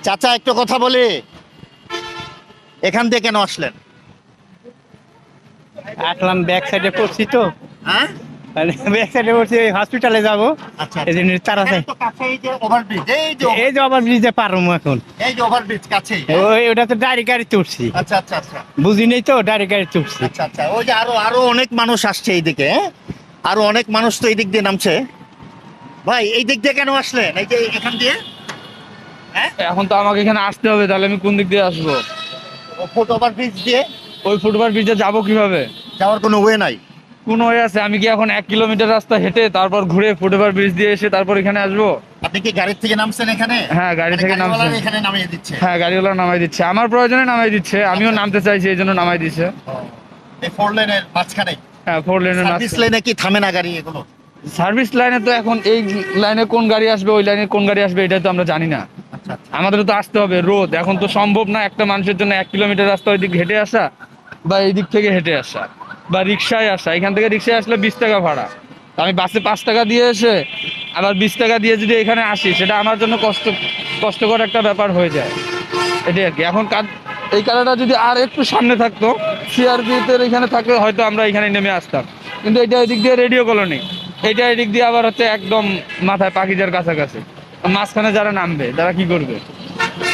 চাচা একটু কথা বলি, এখান দিয়ে কেন আসলেন? আসলাম ব্যাক সাইডে পড়ছি তো, হ্যাঁ ব্যাক সাইডে পড়ছি, হসপিটালে যাবো। আচ্ছা এই জন্য তারা এখানে তো কাছে এই যে ওভারব্রিজ, এই যে আবার ব্রিজে পারবো এখন। এই যে ওভারব্রিজ কাছেই। ওটা তো ডাইরেক্ট গাড়ি তুলছি, আচ্ছা আচ্ছা আচ্ছা বুঝি নেই তো, ডাইরেক্ট গাড়ি তুলছি। আচ্ছা আচ্ছা ওই যে আরো অনেক মানুষ আসছে এইদিকে, হ্যাঁ? আরো অনেক মানুষ তো এই দিক দিয়ে নামছে। ভাই এই দিক দিয়ে কেন আসলেন, এই যে এখান দিয়ে? এখন তো আমাকে এখানে আসতে হবে, তাহলে আমি কোন দিক দিয়ে আসবো? ফুট ওভারব্রিজ দিয়ে ওই ফুটওভার ব্রিজে যাবো কিভাবে? যাওয়ার কোনো ওয়ে নাই? কোন হয়ে আছে? আমি কি এখন 1 কিলোমিটার রাস্তা হেঁটে তারপর ঘুরে ফুটওভার ব্রিজ দিয়ে এসে তারপর এখানে আসবো? আপনি কি গাড়ি থেকে নামছেন এখানে? হ্যাঁ, গাড়ি মানে থেকে গাড়িওয়ালা নামছি। এখানে নামিয়ে দিচ্ছে? হ্যাঁ, গাড়িওয়ালা নামাই দিচ্ছে, আমার প্রয়োজনে নামাই দিচ্ছে, আমিও নামতে চাইছি এই জন্য নামাই দিচ্ছে। এই ফোর লেনের মাঝখানে হ্যাঁ, 4 লেনের সার্ভিস লাইনে কি থামে না গাড়ি এগুলো? সার্ভিস লাইনে তো এখন এই লাইনে কোন গাড়ি আসবে, ওই লাইনে কোন গাড়ি আসবে, এটা তো আমরা জানি না। আচ্ছা আচ্ছা আমাদের তো আসতে হবে, রোদ, এখন তো সম্ভব না একটা মানুষের জন্য 1 কিলোমিটার রাস্তা ওই দিক হেঁটে আসা বা এই দিক থেকে হেঁটে আসা বা রিক্সায় আসা। এখান থেকে রিক্সায় আসলে 20 টাকা ভাড়া, আমি বাসে 5 টাকা দিয়ে এসে আবার 20 টাকা দিয়ে যদি এখানে আসি, সেটা আমার জন্য কষ্টকর একটা ব্যাপার হয়ে যায়। এটাই আর কি। এখন এই কারণটা যদি আর একটু সামনে থাকতো, সিআরপিতে এখানে থাকলে হয়তো আমরা এখানে নেমে আসতাম, কিন্তু এটা এদিক দিয়ে রেডিও কলোনি, এটা এদিক দিয়ে আবার হচ্ছে একদম মাথায় পাখিজার কাছাকাছি, মাঝখানে যারা নামবে তারা কি করবে?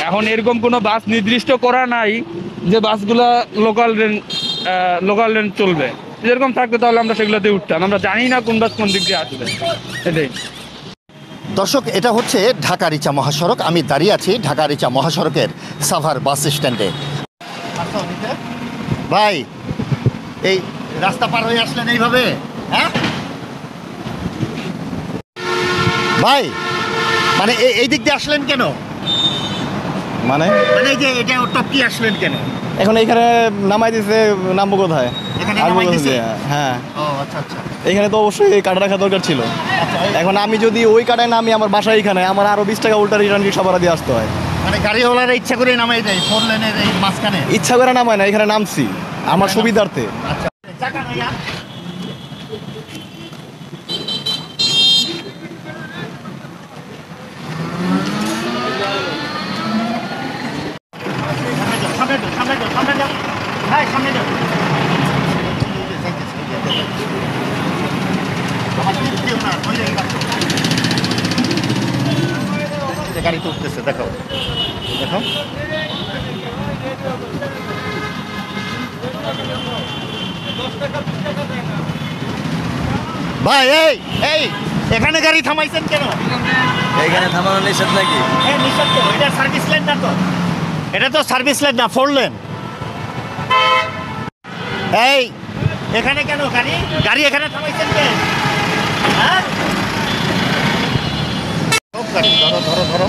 এখন এরকম কোনো বাস নির্দিষ্ট করা নাই যে বাসগুলা লোকাল রেন চলবে। যেরকম থাকতো তাহলে আমরা সেগুলোতে উঠতাম, আমরা জানি না কোন বাস কোন দিক দিয়ে আসবে। এটাই। দর্শক, এটা হচ্ছে ঢাকা রিচা মহাসড়ক। আমি দাঁড়িয়ে আছি ঢাকা রিচা মহাসড়কের সাভার বাস স্ট্যান্ডে। ভাই এই রাস্তা পার হয়ে আসলেন এইভাবে, হ্যাঁ ভাই? মানে এই দিক দিয়ে আসলেন কেন? মানে মানে এই যে এটা টপকি আসলেন কেন? এখন এইখানে নামাই দিছে, নামবো কোথায়? এখানে আর নামাই বলতে দিছে? যে, হ্যাঁ ও আচ্ছা আচ্ছা এখানে তো অবশ্যই এই কাটা রাখা দরকার ছিল। এখন আমি যদি ওই কাটায় নামি, আমার বাসা এখানে, আমার আরো 20 টাকা উল্টা রিটার্ন রিক্সা ভাড়া দিয়ে আসতে হয়। মানে গাড়িওয়ালারা ইচ্ছা করে নামাই দেয় ফোর লেনের এই মাঝখানে? ইচ্ছা করে নামায় না, এখানে নামছি আমার সুবিধার্থে। আচ্ছা চাকা ভাইয়া সামনে যাও ভাই, সামনে যাও। গাড়িতে উঠতেছে, দেখো দেখো। ভাই এই এই এখানে গাড়ি থামাইছেন কেন? এইখানে থামানো নিষেধ নাকি? হ্যাঁ নিশ্চয় তো, এটা সার্ভিস লাইন না তো, এটা তো সার্ভিস লাইন না, ফোর লেন। এই এখানে কেন গাড়ি গাড়ি এখানে থামাইছেন কেন? হ্যাঁ গাড়ি ধরো ধরো ধরো।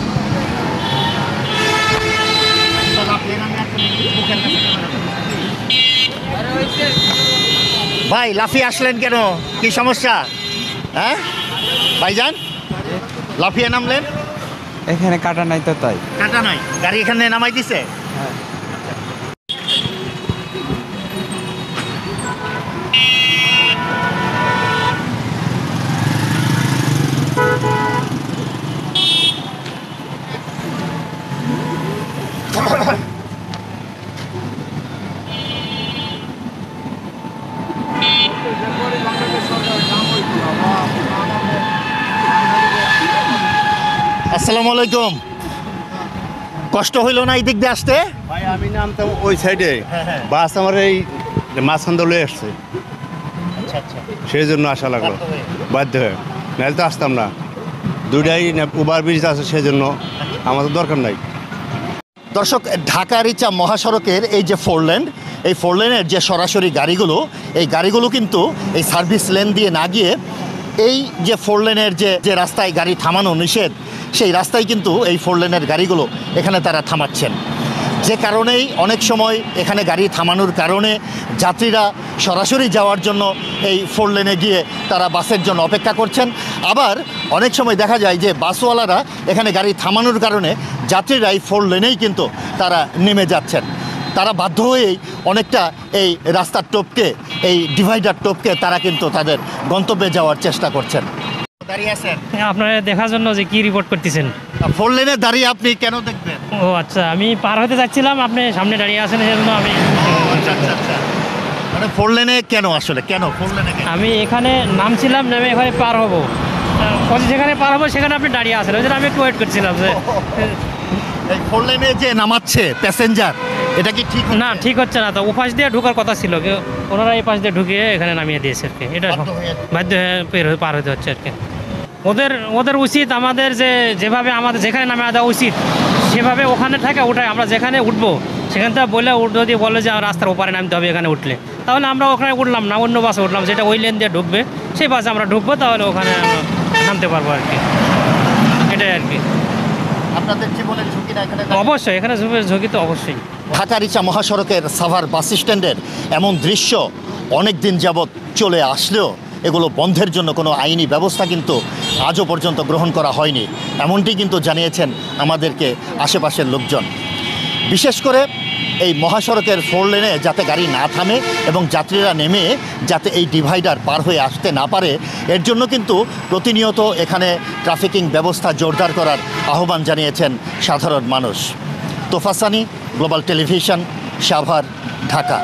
ভাই লাফিয়ে আসলেন কেন, কি সমস্যা? হ্যাঁ ভাইজান, লাফিয়ে নামলেন? এখানে কাটা নাই তো, তাই। কাটা নাই, গাড়ি এখানে নামাই দিছে? আসসালামু আলাইকুম। কষ্ট হইল না এই দিক দিয়ে আসতে? ভাই আমি নামতাম ওই সাইডে, বাস আমার এই মাঝখান দলে আসছে, আচ্ছা আচ্ছা সেই জন্য আসা লাগলো বাধ্য হয়ে, নাহলে তো আসতাম না। দুইটাই ওভার ব্রিজ আছে, সেই জন্য আমাদের দরকার নাই। দর্শক, ঢাকা রিচা মহাসড়কের এই যে ফোর লেন, এই ফোর লেনের যে সরাসরি গাড়িগুলো, এই গাড়িগুলো কিন্তু এই সার্ভিস লেন দিয়ে না গিয়ে এই যে ফোর লেনের যে রাস্তায় গাড়ি থামানো নিষেধ, সেই রাস্তায় কিন্তু এই ফোর লেনের গাড়িগুলো এখানে তারা থামাচ্ছেন। যে কারণেই অনেক সময় এখানে গাড়ি থামানোর কারণে যাত্রীরা সরাসরি যাওয়ার জন্য এই ফোর লেনে গিয়ে তারা বাসের জন্য অপেক্ষা করছেন। আবার অনেক সময় দেখা যায় যে বাসওয়ালারা এখানে গাড়ি থামানোর কারণে যাত্রীরা এই ফোর লেনেই কিন্তু তারা নেমে যাচ্ছেন। তারা বাধ্য হয়েই অনেকটা এই রাস্তার টপকে, এই ডিভাইডার টপকে তারা কিন্তু তাদের গন্তব্যে যাওয়ার চেষ্টা করছেন। দাঁড়িয়ে আছেন আপনারা দেখার জন্য যে কি রিপোর্ট করতেছেন। ফোর লেনে দাঁড়িয়ে আপনি কেন দেখবেন? ও আচ্ছা, আমি পার হতে যাচ্ছিলাম, আপনি সামনে দাঁড়িয়ে আছেন, সেজন্য আমি আচ্ছা আচ্ছা আচ্ছা, মানে ফোর লেনে কেন আসলে, কেন ফোর লেনে কেন? আমি এখানে নামছিলাম, নেমে এখানে পার হব, যেখানে পার হবো সেখানে আপনি দাঁড়িয়ে আছেন, ওই জন্য আমি একটু ওয়েট করছিলাম যে এই ফোর লেনে যে নামাচ্ছে প্যাসেঞ্জার, এটা কি ঠিক না ঠিক হচ্ছে না, তো ও পাশ দিয়ে ঢোকার কথা ছিল, ওনারা এই পাশ দিয়ে ঢুকিয়ে এখানে নামিয়ে দিয়েছে আর কি। এটা বাধ্য হয়ে পার হতে হচ্ছে আর কি। ওদের উচিত আমাদের যেভাবে আমাদের যেখানে নামে দেওয়া উচিত সেভাবে ওখানে থাকে ওঠায়, আমরা যেখানে উঠবো সেখান থেকে বলে যদি বলে যে রাস্তার ওপারে নামতে হবে এখানে উঠলে, তাহলে আমরা ওখানে উঠলাম না, অন্য বাসে উঠলাম, যেটা ওই লেন দিয়ে ঢুকবে সেই বাসে আমরা ঢুকবো, তাহলে ওখানে নামতে পারবো আর কি। এটাই আর কি। আপনাদের জীবনের ঝুঁকি না এখানে? অবশ্যই এখানে ঝুঁকি তো অবশ্যই। ঢাকা রিচা মহাসড়কের সাভার বাস স্ট্যান্ডের এমন দৃশ্য অনেক দিন যাবৎ চলে আসলেও এগুলো বন্ধের জন্য কোনো আইনি ব্যবস্থা কিন্তু আজও পর্যন্ত গ্রহণ করা হয়নি, এমনটি কিন্তু জানিয়েছেন আমাদেরকে আশেপাশের লোকজন। বিশেষ করে এই মহাসড়কের ফোর লেনে যাতে গাড়ি না থামে এবং যাত্রীরা নেমে যাতে এই ডিভাইডার পার হয়ে আসতে না পারে, এর জন্য কিন্তু প্রতিনিয়ত এখানে ট্রাফিকিং ব্যবস্থা জোরদার করার আহ্বান জানিয়েছেন সাধারণ মানুষ। তোফাসানি, গ্লোবাল টেলিভিশন, সাভার, ঢাকা।